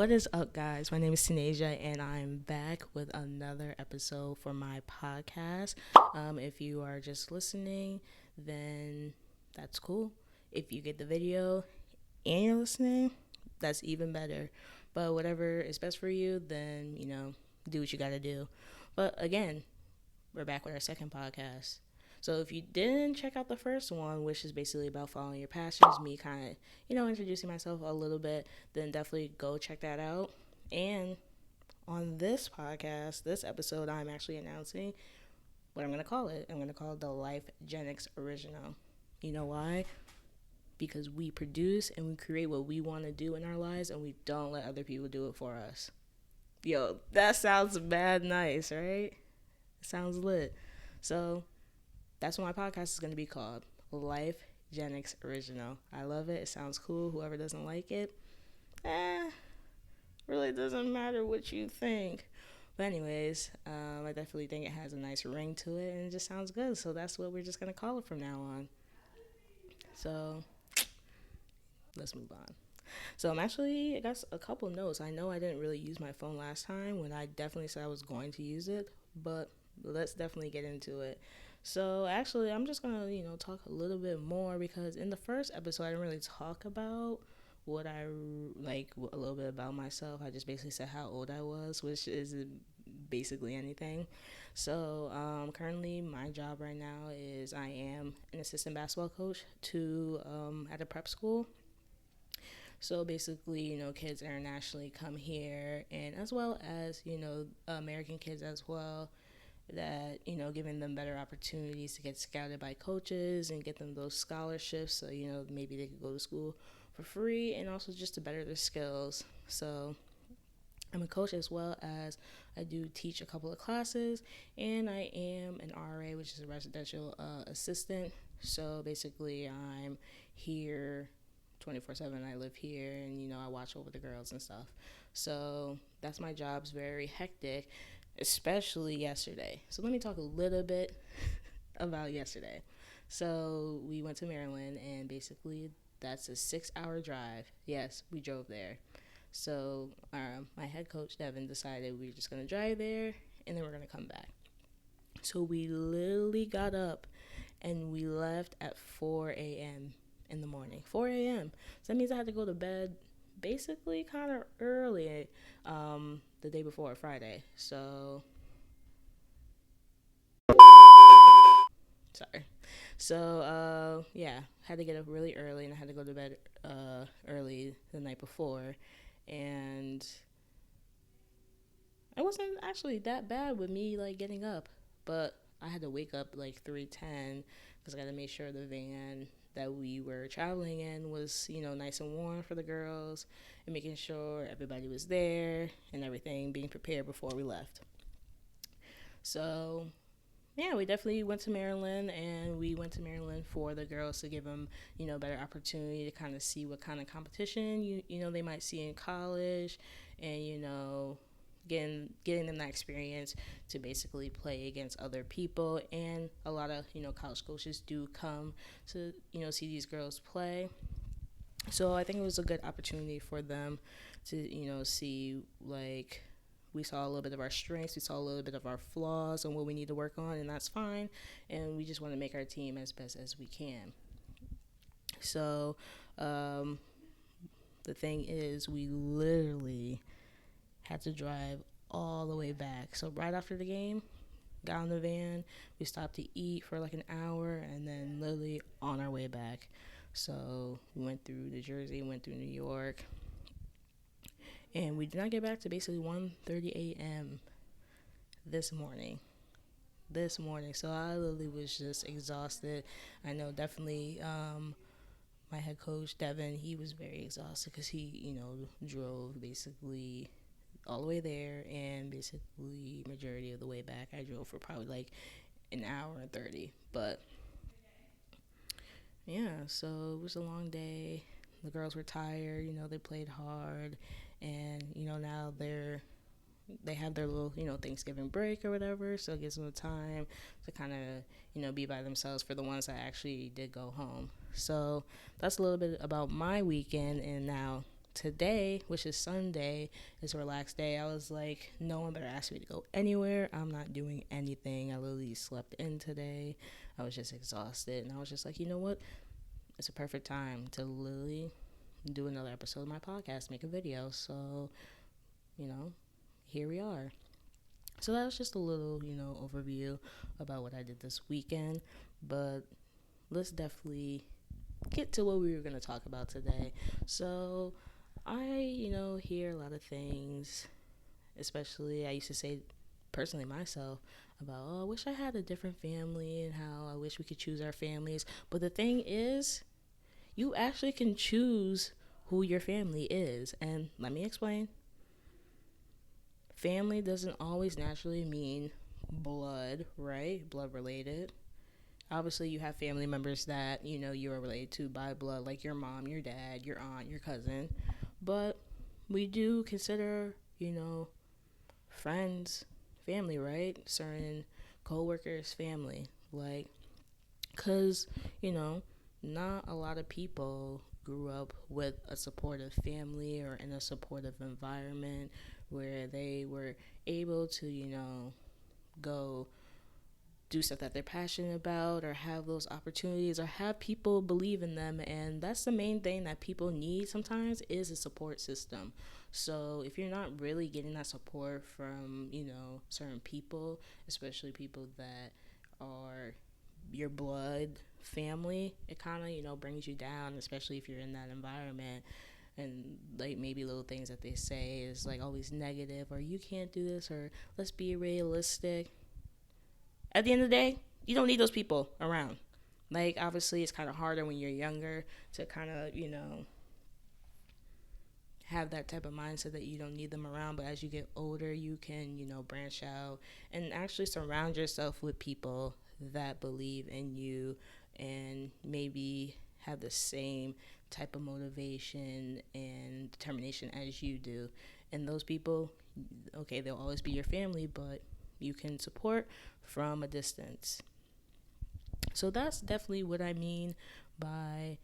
What is up, guys? My name is TaNajia, and I'm back with another episode for my podcast. If you are just listening, then that's cool. If you get the video and you're listening, that's even better. But whatever is best for you, then, do what you gotta do. But again, we're back with our second podcast. So if you didn't check out the first one, which is basically about following your passions, me kind of, introducing myself a little bit, then definitely go check that out. And on this podcast, this episode, I'm actually announcing what I'm going to call it. I'm going to call it the LifeGenix Original. You know why? Because we produce and we create what we want to do in our lives, and we don't let other people do it for us. Yo, that sounds bad nice, right? It sounds lit. So that's what my podcast is going to be called, LifeGenix Original. I love it. It sounds cool. Whoever doesn't like it, really doesn't matter what you think. But anyways, I definitely think it has a nice ring to it, and it just sounds good. So that's what we're just going to call it from now on. So let's move on. So I got a couple notes. I know I didn't really use my phone last time when I definitely said I was going to use it, but let's definitely get into it. So actually, I'm just gonna, talk a little bit more because in the first episode, I didn't really talk about what I like, a little bit about myself. I just basically said how old I was, which is basically anything. So currently, my job right now is I am an assistant basketball coach at a prep school. So basically, kids internationally come here, and as well as, American kids as well, that, giving them better opportunities to get scouted by coaches and get them those scholarships so, maybe they could go to school for free and also just to better their skills. So I'm a coach as well as I do teach a couple of classes, and I am an RA, which is a residential assistant. So basically I'm here 24/7. I live here, and I watch over the girls and stuff. So that's my job's very hectic, especially yesterday. So let me talk a little bit about yesterday. So we went to Maryland, and basically that's a 6-hour drive. Yes, we drove there. So my head coach Devin decided we were just gonna drive there, and then we're gonna come back. So we literally got up and we left at 4 a.m. in the morning. 4 a.m. So that means I had to go to bed basically kind of early the day before, Friday. So sorry. So had to get up really early, and I had to go to bed early the night before, and it wasn't actually that bad with me like getting up, but I had to wake up like 3:10 because I got to make sure the van that we were traveling in was, nice and warm for the girls, and making sure everybody was there and everything, being prepared before we left. So, yeah, we definitely went to Maryland, and we went to Maryland for the girls to give them, better opportunity to kind of see what kind of competition, they might see in college, and, getting them that experience to basically play against other people. And a lot of college coaches do come to see these girls play, so I think it was a good opportunity for them to see, like, we saw a little bit of our strengths, we saw a little bit of our flaws and what we need to work on, and that's fine, and we just want to make our team as best as we can. So the thing is, we literally had to drive all the way back. So right after the game, got in the van, we stopped to eat for like an hour, and then literally on our way back. So we went through New Jersey, went through New York, and we did not get back to basically 1:30 a.m. this morning. So I literally was just exhausted. I know definitely my head coach Devin, he was very exhausted because he drove basically all the way there, and basically majority of the way back I drove for probably like an hour and 30. But yeah, so it was a long day. The girls were tired, they played hard, and now they have their little Thanksgiving break or whatever, so it gives them the time to kind of be by themselves for the ones that actually did go home. So that's a little bit about my weekend, and now today, which is Sunday, is a relaxed day. I was like, no one better ask me to go anywhere. I'm not doing anything. I literally slept in today. I was just exhausted. And I was just like, you know what? It's a perfect time to literally do another episode of my podcast, make a video. So, here we are. So that was just a little, overview about what I did this weekend. But let's definitely get to what we were going to talk about today. So I, hear a lot of things, especially I used to say personally myself about, I wish I had a different family and how I wish we could choose our families. But the thing is, you actually can choose who your family is. And let me explain. Family doesn't always naturally mean blood, right? Blood related. Obviously, you have family members that, you are related to by blood, like your mom, your dad, your aunt, your cousin. But we do consider, friends, family, right? Certain co-workers, family. Like, because, not a lot of people grew up with a supportive family or in a supportive environment where they were able to, go do stuff that they're passionate about or have those opportunities or have people believe in them. And that's the main thing that people need sometimes is a support system. So if you're not really getting that support from, certain people, especially people that are your blood family, it kind of, brings you down, especially if you're in that environment. And like maybe little things that they say is like always negative, or you can't do this, or let's be realistic. At the end of the day, you don't need those people around. Like, obviously, it's kind of harder when you're younger to kind of, have that type of mindset that you don't need them around. But as you get older, you can, branch out and actually surround yourself with people that believe in you and maybe have the same type of motivation and determination as you do. And those people, okay, they'll always be your family, but you can support from a distance. So that's definitely what I mean by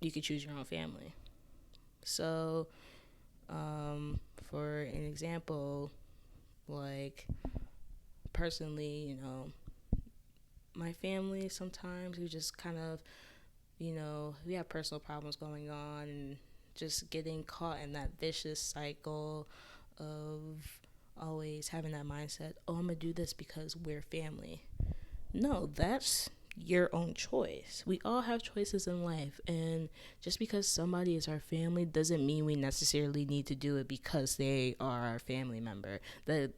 you can choose your own family. So for an example, like personally, my family sometimes we just kind of, we have personal problems going on and just getting caught in that vicious cycle of always having that mindset, I'm going to do this because we're family. No, that's your own choice. We all have choices in life, and just because somebody is our family doesn't mean we necessarily need to do it because they are our family member. That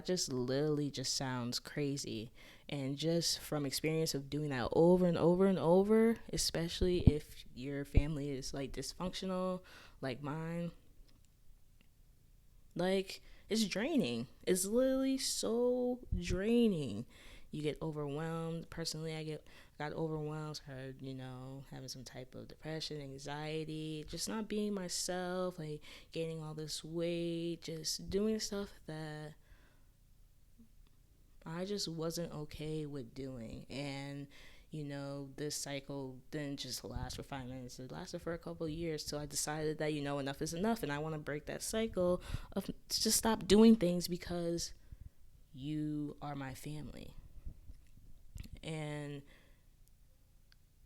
just literally just sounds crazy. And just from experience of doing that over and over and over, especially if your family is like dysfunctional like mine, like it's draining. It's literally so draining. You get overwhelmed. Personally, I got overwhelmed, started, having some type of depression, anxiety, just not being myself, like gaining all this weight, just doing stuff that I just wasn't okay with doing. And this cycle didn't just last for 5 minutes. It lasted for a couple of years till I decided that, enough is enough. And I want to break that cycle of just stop doing things because you are my family. And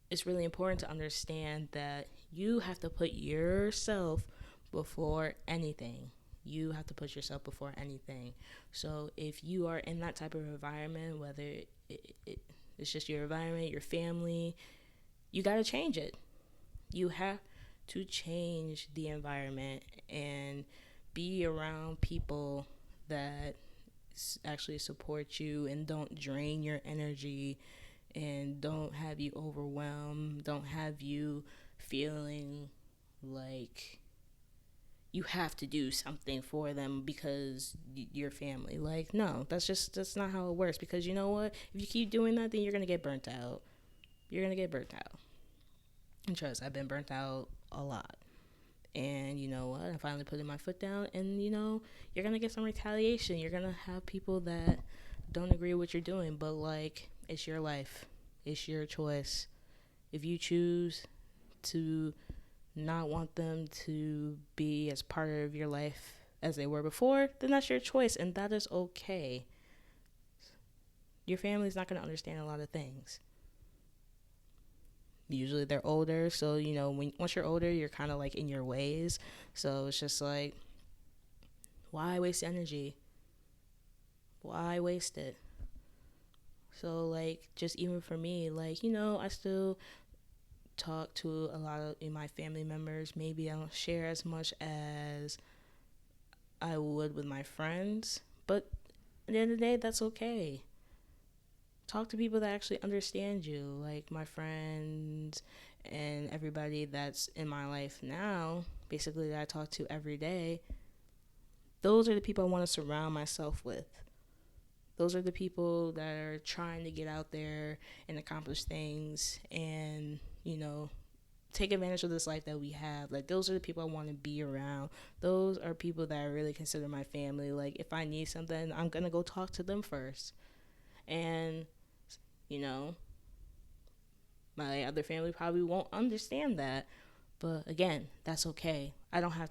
it's really important to understand that you have to put yourself before anything. You have to put yourself before anything. So if you are in that type of environment, whether it's just your environment, your family, you got to change it. You have to change the environment and be around people that actually support you and don't drain your energy and don't have you overwhelmed, don't have you feeling like you have to do something for them because you're family. Like, no, that's not how it works. Because you know what? If you keep doing that, then you're going to get burnt out. You're going to get burnt out. And trust, I've been burnt out a lot. And you know what? I finally put my foot down, and you're going to get some retaliation. You're going to have people that don't agree with what you're doing, but like, it's your life. It's your choice. If you choose to not want them to be as part of your life as they were before, then that's your choice, and that is okay. Your family's not going to understand a lot of things. Usually they're older, so once you're older, you're kind of like in your ways. So it's just like, why waste energy? Why waste it? So like, just even for me, like, I still talk to a lot of my family members. Maybe I don't share as much as I would with my friends, but at the end of the day, that's okay. Talk to people that actually understand you, like my friends and everybody that's in my life now, basically, that I talk to every day. Those are the people I want to surround myself with. Those are the people that are trying to get out there and accomplish things and, take advantage of this life that we have. Like, those are the people I want to be around. Those are people that I really consider my family. Like, if I need something, I'm going to go talk to them first. And, my other family probably won't understand that. But again, that's okay. I don't have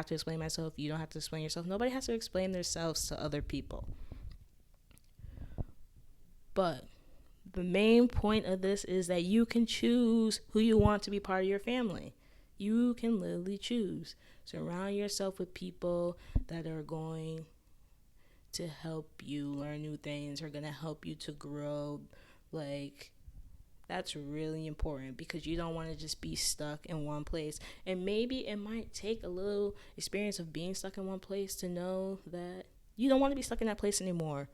to explain myself. You don't have to explain yourself. Nobody has to explain themselves to other people. But the main point of this is that you can choose who you want to be part of your family. You can literally choose. Surround yourself with people that are going to help you learn new things, are going to help you to grow. Like, that's really important, because you don't want to just be stuck in one place. And maybe it might take a little experience of being stuck in one place to know that you don't want to be stuck in that place anymore,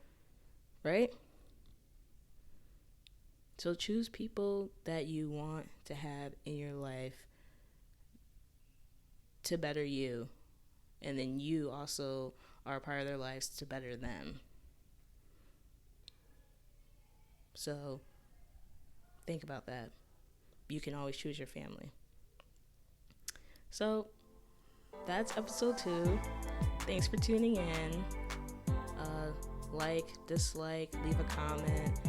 right? So choose people that you want to have in your life to better you, and then you also are a part of their lives to better them. So think about that. You can always choose your family. So that's episode 2. Thanks for tuning in. Like, dislike, leave a comment,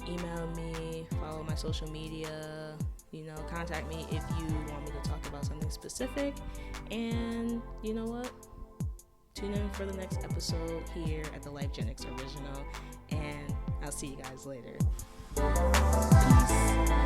email me, follow my social media, contact me if you want me to talk about something specific. And you know what? Tune in for the next episode here at the LifeGenix Original, and I'll see you guys later. Peace.